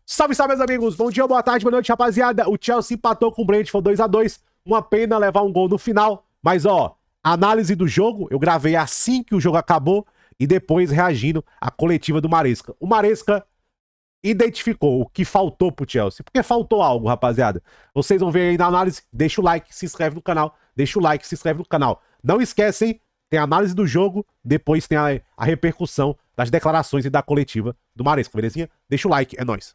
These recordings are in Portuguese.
Salve, salve, meus amigos. Bom dia, boa tarde, boa noite, rapaziada. O Chelsea empatou com o Brentford 2-2. Uma pena levar um gol no final. Mas, ó, análise do jogo, eu gravei assim que o jogo acabou e depois reagindo à coletiva do Maresca. O Maresca identificou o que faltou pro Chelsea. Porque faltou algo, rapaziada. Vocês vão ver aí na análise. Deixa o like, se inscreve no canal. Deixa o like, se inscreve no canal. Não esquecem, tem a análise do jogo, depois tem a repercussão das declarações e da coletiva do Maresca, belezinha? Deixa o like, é nóis.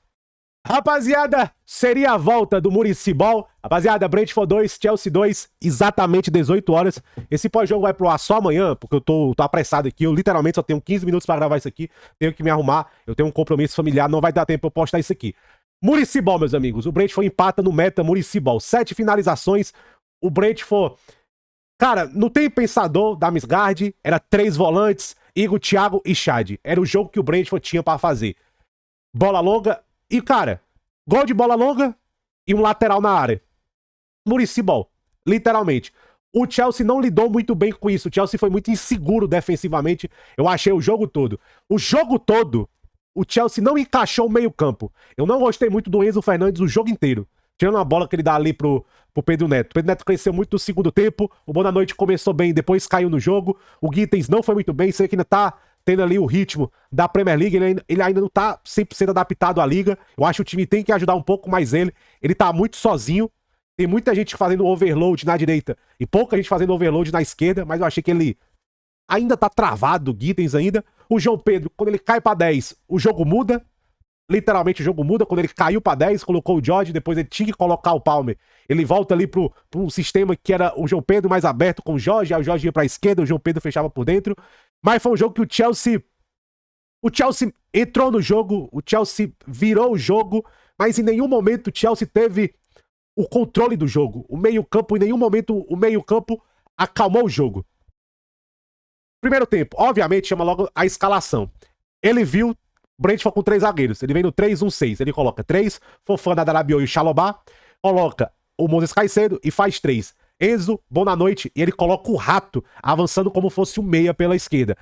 Rapaziada, seria a volta do Muricy Ball. Rapaziada, Brentford 2, Chelsea 2, exatamente 18 horas. Esse pós-jogo vai pro ar só amanhã, porque eu tô apressado aqui. Eu literalmente só tenho 15 minutos pra gravar isso aqui. Tenho que me arrumar, eu tenho um compromisso familiar, não vai dar tempo pra eu postar isso aqui. Muricy Ball, meus amigos. O Brentford empata no meta Muricy Ball. 7 finalizações. O Brentford... Cara, não tem pensador da Misgard. Era 3 volantes, Igor, Thiago e Chad. Era o jogo que o Brentford tinha pra fazer. Bola longa... E, cara, gol de bola longa e um lateral na área. Muricy Ball, literalmente. O Chelsea não lidou muito bem com isso. O Chelsea foi muito inseguro defensivamente. Eu achei o jogo todo. O jogo todo, o Chelsea não encaixou o meio-campo. Eu não gostei muito do Enzo Fernandes o jogo inteiro. Tirando a bola que ele dá ali pro Pedro Neto. O Pedro Neto cresceu muito no segundo tempo. O Boa Noite começou bem, depois caiu no jogo. O Gittens não foi muito bem. Sei que ainda tá tendo ali o ritmo da Premier League, ele ainda não tá 100% adaptado à liga. Eu acho que o time tem que ajudar um pouco mais ele. Ele tá muito sozinho. Tem muita gente fazendo overload na direita e pouca gente fazendo overload na esquerda, mas eu achei que ele ainda tá travado, o Gittens ainda. O João Pedro, quando ele cai pra 10, o jogo muda. Literalmente o jogo muda. Quando ele caiu pra 10, colocou o George, depois ele tinha que colocar o Palmer. Ele volta ali pro um sistema que era o João Pedro mais aberto com o Jorge, aí o Jorge ia pra esquerda, o João Pedro fechava por dentro. Mas foi um jogo que o Chelsea entrou no jogo, o Chelsea virou o jogo, mas em nenhum momento o Chelsea teve o controle do jogo. O meio-campo, em nenhum momento o meio-campo acalmou o jogo. Primeiro tempo, obviamente, chama logo a escalação. Ele viu Brentford com 3 zagueiros. Ele vem no 3-1-6. Ele coloca 3, Fofana, Darabioyo e Chalobah. Coloca o Moses Caicedo e faz 3. Enzo, Boa Noite, e ele coloca o Rato avançando como fosse um meia pela esquerda.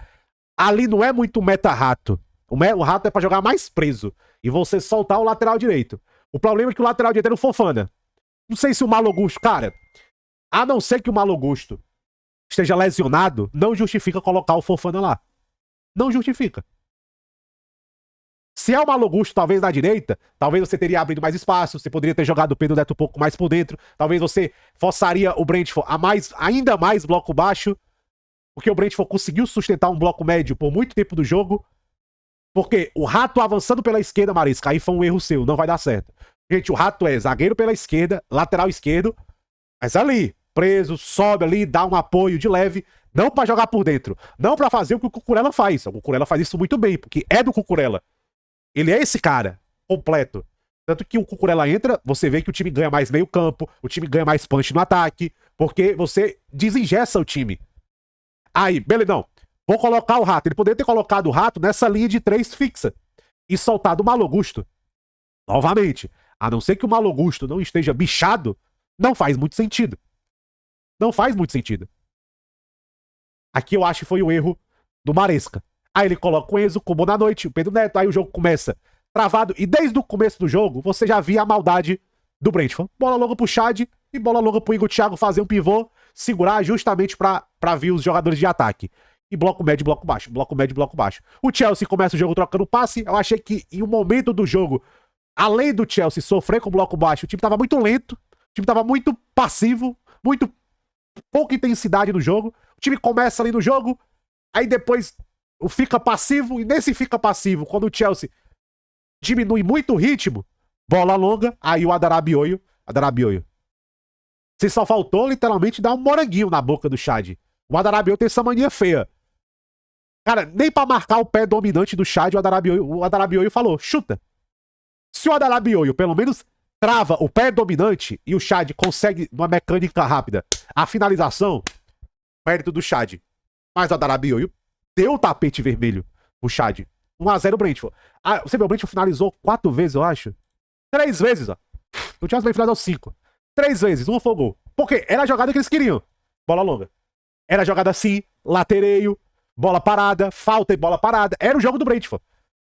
Ali não é muito meta-rato. O Rato é pra jogar mais preso e você soltar o lateral direito. O problema é que o lateral direito era o Fofana. Não sei se o Malo Gusto, cara, a não ser que o Malo Gusto esteja lesionado, não justifica colocar o Fofana lá. Não justifica. Se é o Malo Gusto, talvez na direita, talvez você teria abrido mais espaço, você poderia ter jogado o Pedro Neto um pouco mais por dentro, talvez você forçaria o Brentford a ainda mais bloco baixo, porque o Brentford conseguiu sustentar um bloco médio por muito tempo do jogo, porque o Rato avançando pela esquerda, Marisca, aí foi um erro seu, não vai dar certo. Gente, o Rato é zagueiro pela esquerda, lateral esquerdo, mas ali, preso, sobe ali, dá um apoio de leve, não pra jogar por dentro, não pra fazer o que o Cucurella faz. O Cucurella faz isso muito bem, porque é do Cucurella. Ele é esse cara, completo. Tanto que o Cucurella entra, você vê que o time ganha mais meio campo, o time ganha mais punch no ataque, porque você desengessa o time. Aí, beleza, não. Vou colocar o Rato. Ele poderia ter colocado o Rato nessa linha de 3 fixa e soltado o Malo Gusto. Novamente, a não ser que o Malo Gusto não esteja bichado, não faz muito sentido. Não faz muito sentido. Aqui eu acho que foi o erro do Maresca. Aí ele coloca o Enzo com Boa Noite, o Pedro Neto, aí o jogo começa travado. E desde o começo do jogo, você já via a maldade do Brentford. Bola longa pro Chad e bola longa pro Igor Thiago fazer um pivô, segurar justamente pra vir os jogadores de ataque. E bloco médio, bloco baixo. Bloco médio, bloco baixo. O Chelsea começa o jogo trocando passe. Eu achei que em um momento do jogo, além do Chelsea sofrer com o bloco baixo, o time tava muito lento, o time tava muito passivo, muito pouca intensidade no jogo. O time começa ali no jogo, aí depois fica passivo, e nesse fica passivo, quando o Chelsea diminui muito o ritmo, bola longa, aí o Adarabioyo. Se só faltou, literalmente, dar um moranguinho na boca do Chad. O Adarabioyo tem essa mania feia. Cara, nem pra marcar o pé dominante do Chad, o Adarabioyo falou, chuta. Se o Adarabioyo, pelo menos, trava o pé dominante e o Chad consegue, numa mecânica rápida, a finalização, mérito do Chad. Mas o Adarabioyo deu o tapete vermelho pro Chad. 1-0 o Brentford. Ah, você viu, o Brentford finalizou 4 vezes, eu acho. 3 vezes, ó. O Chelsea finalizou 5. 3 vezes, 1 foi o gol. Porque era a jogada que eles queriam. Bola longa. Era jogada assim, latereio, bola parada, falta e bola parada. Era o jogo do Brentford.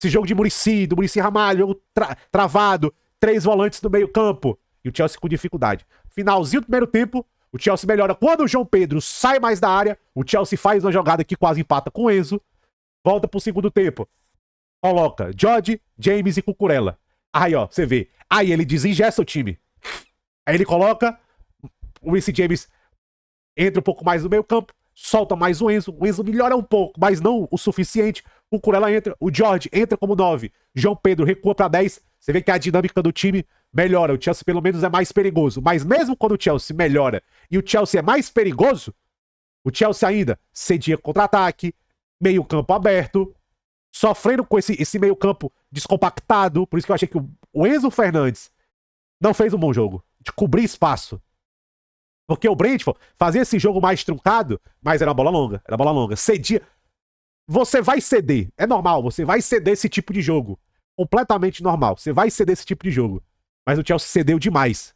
Esse jogo de Muricy, do Muricy Ramalho, jogo travado, 3 volantes no meio campo. E o Chelsea com dificuldade. Finalzinho do primeiro tempo, o Chelsea melhora. Quando o João Pedro sai mais da área, o Chelsea faz uma jogada que quase empata com o Enzo. Volta pro segundo tempo. Coloca George, James e Cucurella. Aí, ó, você vê. Aí ele desingesta o time. Aí ele coloca o Reece James, entra um pouco mais no meio campo, solta mais o Enzo melhora um pouco, mas não o suficiente. O Cucurella entra, o George entra como 9, João Pedro recua pra 10. Você vê que a dinâmica do time melhora. O Chelsea pelo menos é mais perigoso. Mas mesmo quando o Chelsea melhora e o Chelsea é mais perigoso, o Chelsea ainda cedia contra-ataque, meio campo aberto, sofrendo com esse meio campo descompactado. Por isso que eu achei que o Enzo Fernandes não fez um bom jogo de cobrir espaço. Porque o Brentford fazia esse jogo mais truncado, mas era bola longa. Era bola longa. Cedia. Você vai ceder. É normal. Você vai ceder esse tipo de jogo. Completamente normal. Você vai ceder esse tipo de jogo. Mas o Chelsea cedeu demais.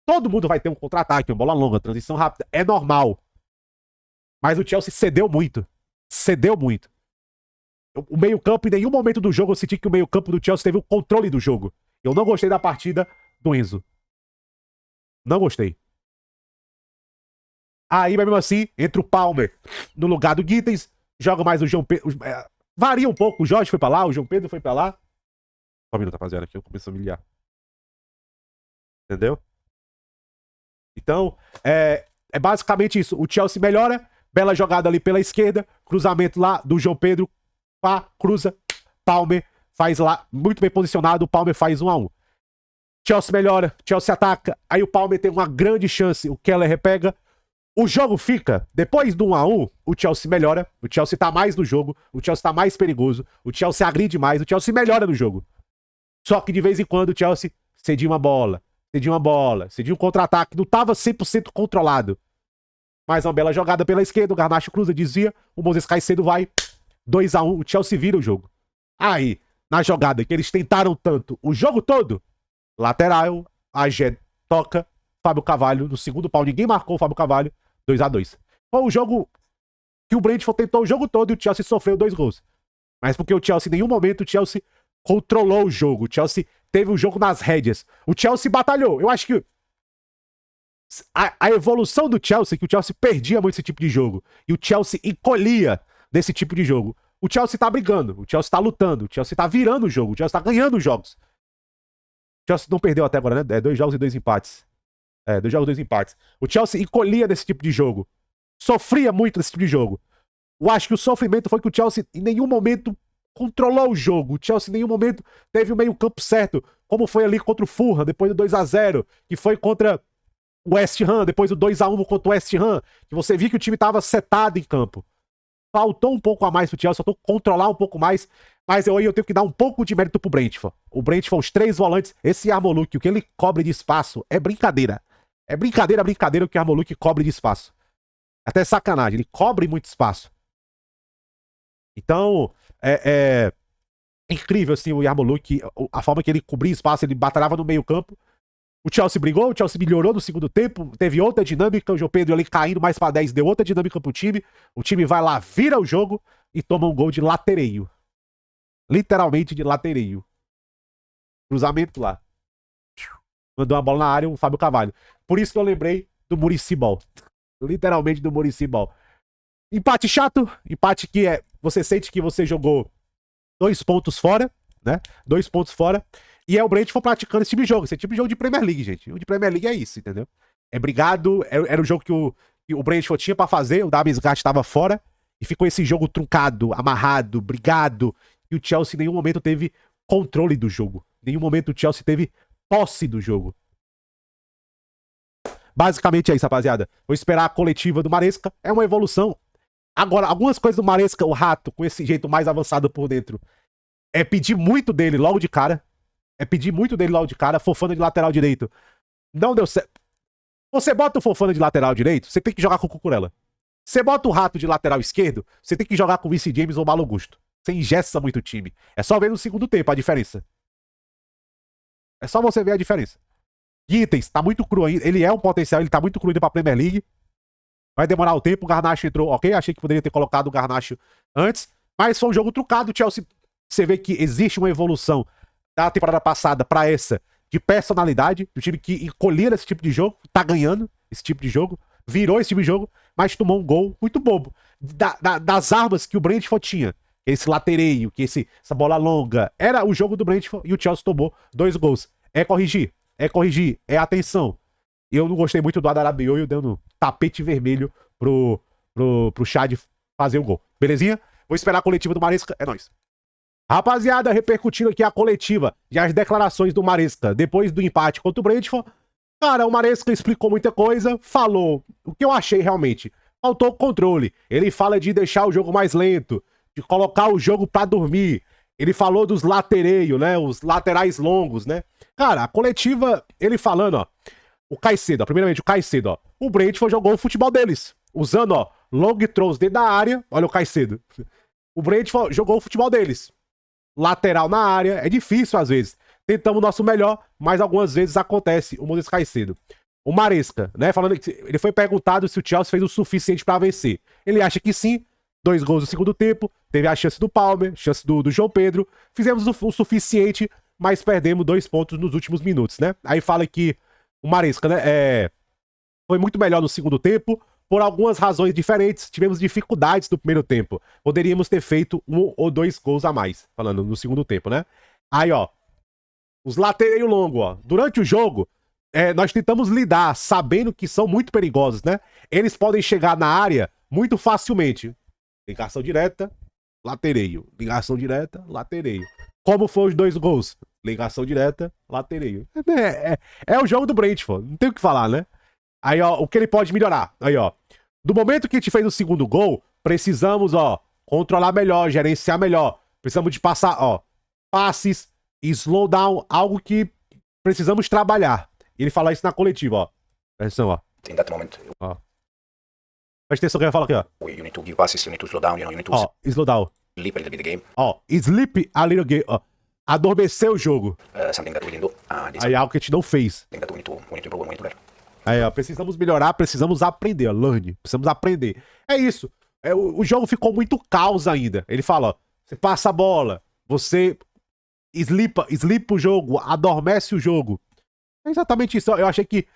Todo mundo vai ter um contra-ataque, uma bola longa, transição rápida. É normal. Mas o Chelsea cedeu muito. Cedeu muito. O meio-campo, em nenhum momento do jogo, eu senti que o meio-campo do Chelsea teve o controle do jogo. Eu não gostei da partida do Enzo. Não gostei. Aí, mesmo assim, entra o Palmer no lugar do Gittens, joga mais o João Pedro. Varia um pouco, o Jorge foi pra lá, o João Pedro foi pra lá. Só um minuto, rapaziada, aqui eu começo a miliar. Entendeu? Então, é basicamente isso. O Chelsea melhora, bela jogada ali pela esquerda, cruzamento lá do João Pedro, pá, cruza, Palmer faz lá, muito bem posicionado, o Palmer faz 1-1. Chelsea melhora, Chelsea ataca, aí o Palmer tem uma grande chance, o Keller repega. O jogo fica, depois do 1-1, o Chelsea melhora, o Chelsea tá mais no jogo, o Chelsea tá mais perigoso, o Chelsea agride mais, o Chelsea melhora no jogo. Só que de vez em quando o Chelsea cedia uma bola, cedia um contra-ataque, não tava 100% controlado. Mais uma bela jogada pela esquerda, o Garnacho cruza, desvia, o Moses Caicedo vai, 2-1, o Chelsea vira o jogo. Aí, na jogada que eles tentaram tanto o jogo todo, lateral, Agé toca, Fábio Carvalho no segundo pau, ninguém marcou o Fábio Carvalho, 2-2. Foi um jogo que o Brentford tentou o jogo todo e o Chelsea sofreu 2 gols. Mas porque o Chelsea, em nenhum momento, o Chelsea controlou o jogo. O Chelsea teve o jogo nas rédeas. O Chelsea batalhou. Eu acho que a evolução do Chelsea, que o Chelsea perdia muito esse tipo de jogo. E o Chelsea encolhia desse tipo de jogo. O Chelsea tá brigando, o Chelsea tá lutando, o Chelsea tá virando o jogo, o Chelsea tá ganhando os jogos. O Chelsea não perdeu até agora, né? 2 jogos e 2 empates. 2 jogos e 2 empates. O Chelsea encolhia desse tipo de jogo. Sofria muito desse tipo de jogo. Eu acho que o sofrimento foi que o Chelsea em nenhum momento controlou o jogo. O Chelsea em nenhum momento teve o meio campo certo. Como foi ali contra o Fulham, depois do 2-0. Que foi contra o West Ham, depois do 2-1 contra o West Ham. Que você viu que o time tava setado em campo. Faltou um pouco a mais pro Chelsea, faltou controlar um pouco mais. Mas eu tenho que dar um pouco de mérito pro Brentford. O Brentford, os 3 volantes, esse Yarmolenko, o que ele cobre de espaço é brincadeira. É brincadeira o que o Yarmolenko cobre de espaço. Até sacanagem, ele cobre muito espaço. Então, é incrível, assim, o Yarmolenko, a forma que ele cobria espaço, ele batalhava no meio campo. O Chelsea brigou, o Chelsea melhorou no segundo tempo, teve outra dinâmica, o João Pedro ali caindo mais pra 10, deu outra dinâmica pro time. O time vai lá, vira o jogo e toma um gol de latereio. Literalmente de latereio. Cruzamento lá. Mandou uma bola na área, o Fábio Carvalho. Por isso que eu lembrei do Muricy Ball. Literalmente do Muricy Ball. Empate chato, empate que você sente que você jogou 2 pontos fora, né? 2 pontos fora. E é o Brentford praticando esse tipo de jogo. Esse tipo de jogo de Premier League, gente. O de Premier League é isso, entendeu? É brigado. Era o jogo que o Brentford tinha pra fazer. O Damsgaard estava fora. E ficou esse jogo truncado, amarrado, brigado. E o Chelsea em nenhum momento teve controle do jogo. Em nenhum momento o Chelsea teve posse do jogo. Basicamente é isso, rapaziada. Vou esperar a coletiva do Maresca. É uma evolução. Agora, algumas coisas do Maresca, o Rato, com esse jeito mais avançado por dentro, é pedir muito dele logo de cara. Fofana de lateral direito. Não deu certo. Você bota o Fofana de lateral direito, você tem que jogar com o Cucurella. Você bota o Rato de lateral esquerdo, você tem que jogar com o Reece James ou o Malo Augusto. Você engessa muito o time. É só ver no segundo tempo a diferença. É só você ver a diferença. Gittens tá muito cru ainda. Ele é um potencial, ele tá muito cru ainda pra Premier League. Vai demorar o tempo, o Garnacho entrou, ok? Achei que poderia ter colocado o Garnacho antes. Mas foi um jogo trucado, o Chelsea Você vê que existe uma evolução da temporada passada pra essa de personalidade, do time que encolhia esse tipo de jogo, tá ganhando esse tipo de jogo, virou esse tipo de jogo, mas tomou um gol muito bobo. Das armas que o Brentford tinha, esse latereio, que essa bola longa, era o jogo do Brentford e o Chelsea tomou 2 gols. É corrigir, é atenção. Eu não gostei muito do Adarabioio dando tapete vermelho pro Chad fazer o gol. Belezinha? Vou esperar a coletiva do Maresca. É nóis. Rapaziada, repercutindo aqui a coletiva e as declarações do Maresca depois do empate contra o Brentford. Cara, o Maresca explicou muita coisa, falou o que eu achei realmente. Faltou controle. Ele fala de deixar o jogo mais lento, de colocar o jogo pra dormir. Ele falou dos latereios, né? Os laterais longos, né? Cara, a coletiva, ele falando, ó. O Caicedo, ó, primeiramente o Caicedo, ó. O Brentford jogou o futebol deles. Usando, ó, long throws dentro da área. Olha o Caicedo. O Brentford jogou o futebol deles. Lateral na área, é difícil às vezes. Tentamos o nosso melhor, mas algumas vezes acontece o Moisés Caicedo. O Maresca, né, falando que ele foi perguntado se o Chelsea fez o suficiente pra vencer. Ele acha que sim. 2 gols no segundo tempo, teve a chance do Palmer, chance do João Pedro. Fizemos o suficiente, mas perdemos 2 pontos nos últimos minutos, né? Aí fala que o Maresca, né, foi muito melhor no segundo tempo, por algumas razões diferentes. Tivemos dificuldades no primeiro tempo. Poderíamos ter feito 1 ou 2 gols a mais, falando no segundo tempo, né? Aí, ó, os latereios longos, ó. Durante o jogo, nós tentamos lidar, sabendo que são muito perigosos, né? Eles podem chegar na área muito facilmente. Ligação direta, latereio. Ligação direta, latereio. Como foram os 2 gols? Ligação direta, latereio. É o jogo do Brentford, não tem o que falar, né? Aí, ó, o que ele pode melhorar? Aí, ó. Do momento que a gente fez o segundo gol, precisamos, ó, controlar melhor, gerenciar melhor. Precisamos de passar, ó, passes, slow down, algo que precisamos trabalhar. E ele fala isso na coletiva, ó. Presta atenção, ó. In that moment, Ó. Presta atenção que ele fala aqui, ó. you need to give passes, you need to slow down, you need to Ó, slow down. sleep a little bit the game, Ó, sleep a little game, ó. Adormecer o jogo. something that we didn't do, and it's Aí é algo que a gente não fez. something that we need to improve, we need to learn. Aí, ó, precisamos melhorar, precisamos aprender, ó, learn, precisamos aprender. É isso. O jogo ficou muito caos ainda. Ele fala, ó, você passa a bola, você slipa o jogo, adormece o jogo. É exatamente isso. Eu achei que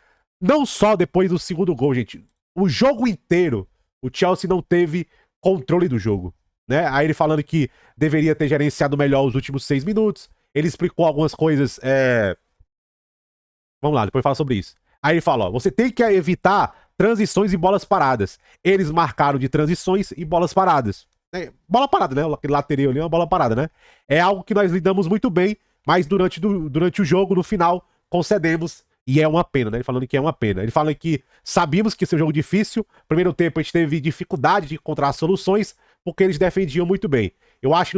não só depois do segundo gol, gente, o jogo inteiro, o Chelsea não teve controle do jogo, né? Aí ele falando que deveria ter gerenciado melhor os últimos 6 minutos. Ele explicou algumas coisas, Vamos lá, depois fala sobre isso. Aí ele fala, ó, você tem que evitar transições e bolas paradas. Eles marcaram de transições e bolas paradas. Bola parada, né? Aquele lateral ali é uma bola parada, né? É algo que nós lidamos muito bem, mas durante o jogo, no final, concedemos. E é uma pena, né? Ele falando que é uma pena. Ele fala que sabíamos que esse é um jogo difícil. Primeiro tempo a gente teve dificuldade de encontrar soluções, porque eles defendiam muito bem. Eu acho que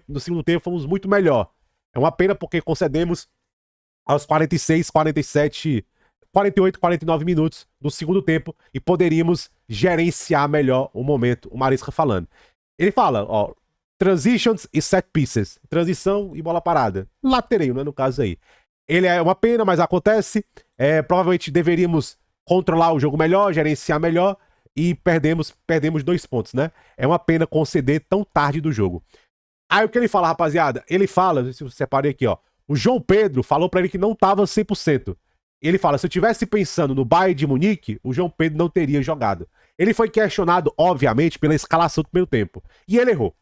no segundo tempo fomos muito melhor. É uma pena porque concedemos aos 46, 47... 48, 49 minutos do segundo tempo e poderíamos gerenciar melhor o momento, o Maresca falando. Ele fala, ó, transitions e set pieces. Transição e bola parada. Latereio, né, no caso aí. Ele é uma pena, mas acontece. Provavelmente deveríamos controlar o jogo melhor, gerenciar melhor e perdemos 2 pontos, né? É uma pena conceder tão tarde do jogo. Aí o que ele fala, rapaziada? Ele fala, se eu separei aqui, ó. O João Pedro falou pra ele que não tava 100%. Ele fala, se eu tivesse pensando no Bayern de Munique, o João Pedro não teria jogado. Ele foi questionado, obviamente, pela escalação do primeiro tempo. E ele errou.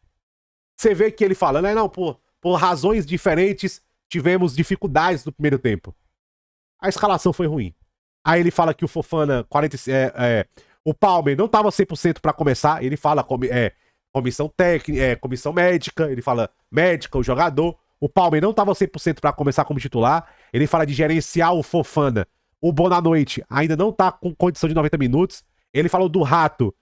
Você vê que ele fala, né? Não, por razões diferentes, tivemos dificuldades no primeiro tempo. A escalação foi ruim. Aí ele fala que o Fofana, o Palmer não tava 100% pra começar. Ele fala comissão técnica, comissão médica. Ele fala médica, o jogador. O Palmer não estava 100% para começar como titular. Ele fala de gerenciar o Fofana. O Bonanoite ainda não tá com condição de 90 minutos. Ele falou do Rato.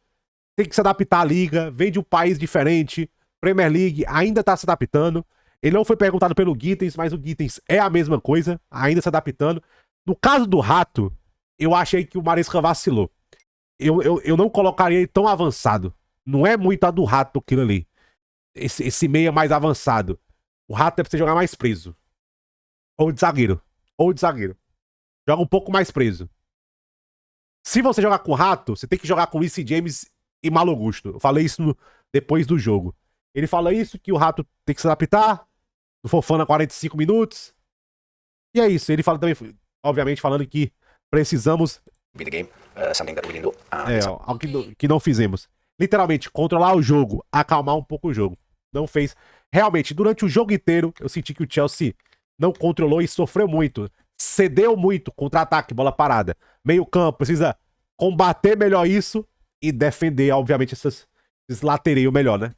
Tem que se adaptar à liga. Vem de um país diferente. Premier League ainda tá se adaptando. Ele não foi perguntado pelo Gittens, mas o Gittens é a mesma coisa. Ainda se adaptando. No caso do Rato, eu achei que o Maresca vacilou. Eu não colocaria ele tão avançado. Não é muito a do Rato aquilo ali. Esse meia mais avançado. O Rato é pra você jogar mais preso. Ou de zagueiro. Joga um pouco mais preso. Se você jogar com o Rato, você tem que jogar com Reece James e Malo Gusto. Eu falei isso depois do jogo. Ele fala isso, que o Rato tem que se adaptar, do Fofana 45 minutos. E é isso, ele fala também, obviamente, falando que precisamos Be the game, something that we didn't do. algo que não fizemos. Literalmente, controlar o jogo, acalmar um pouco o jogo. Não fez. Realmente, durante o jogo inteiro, eu senti que o Chelsea não controlou e sofreu muito. Cedeu muito, contra-ataque, bola parada. Meio campo, precisa combater melhor isso e defender, obviamente, esses latereios melhor, né?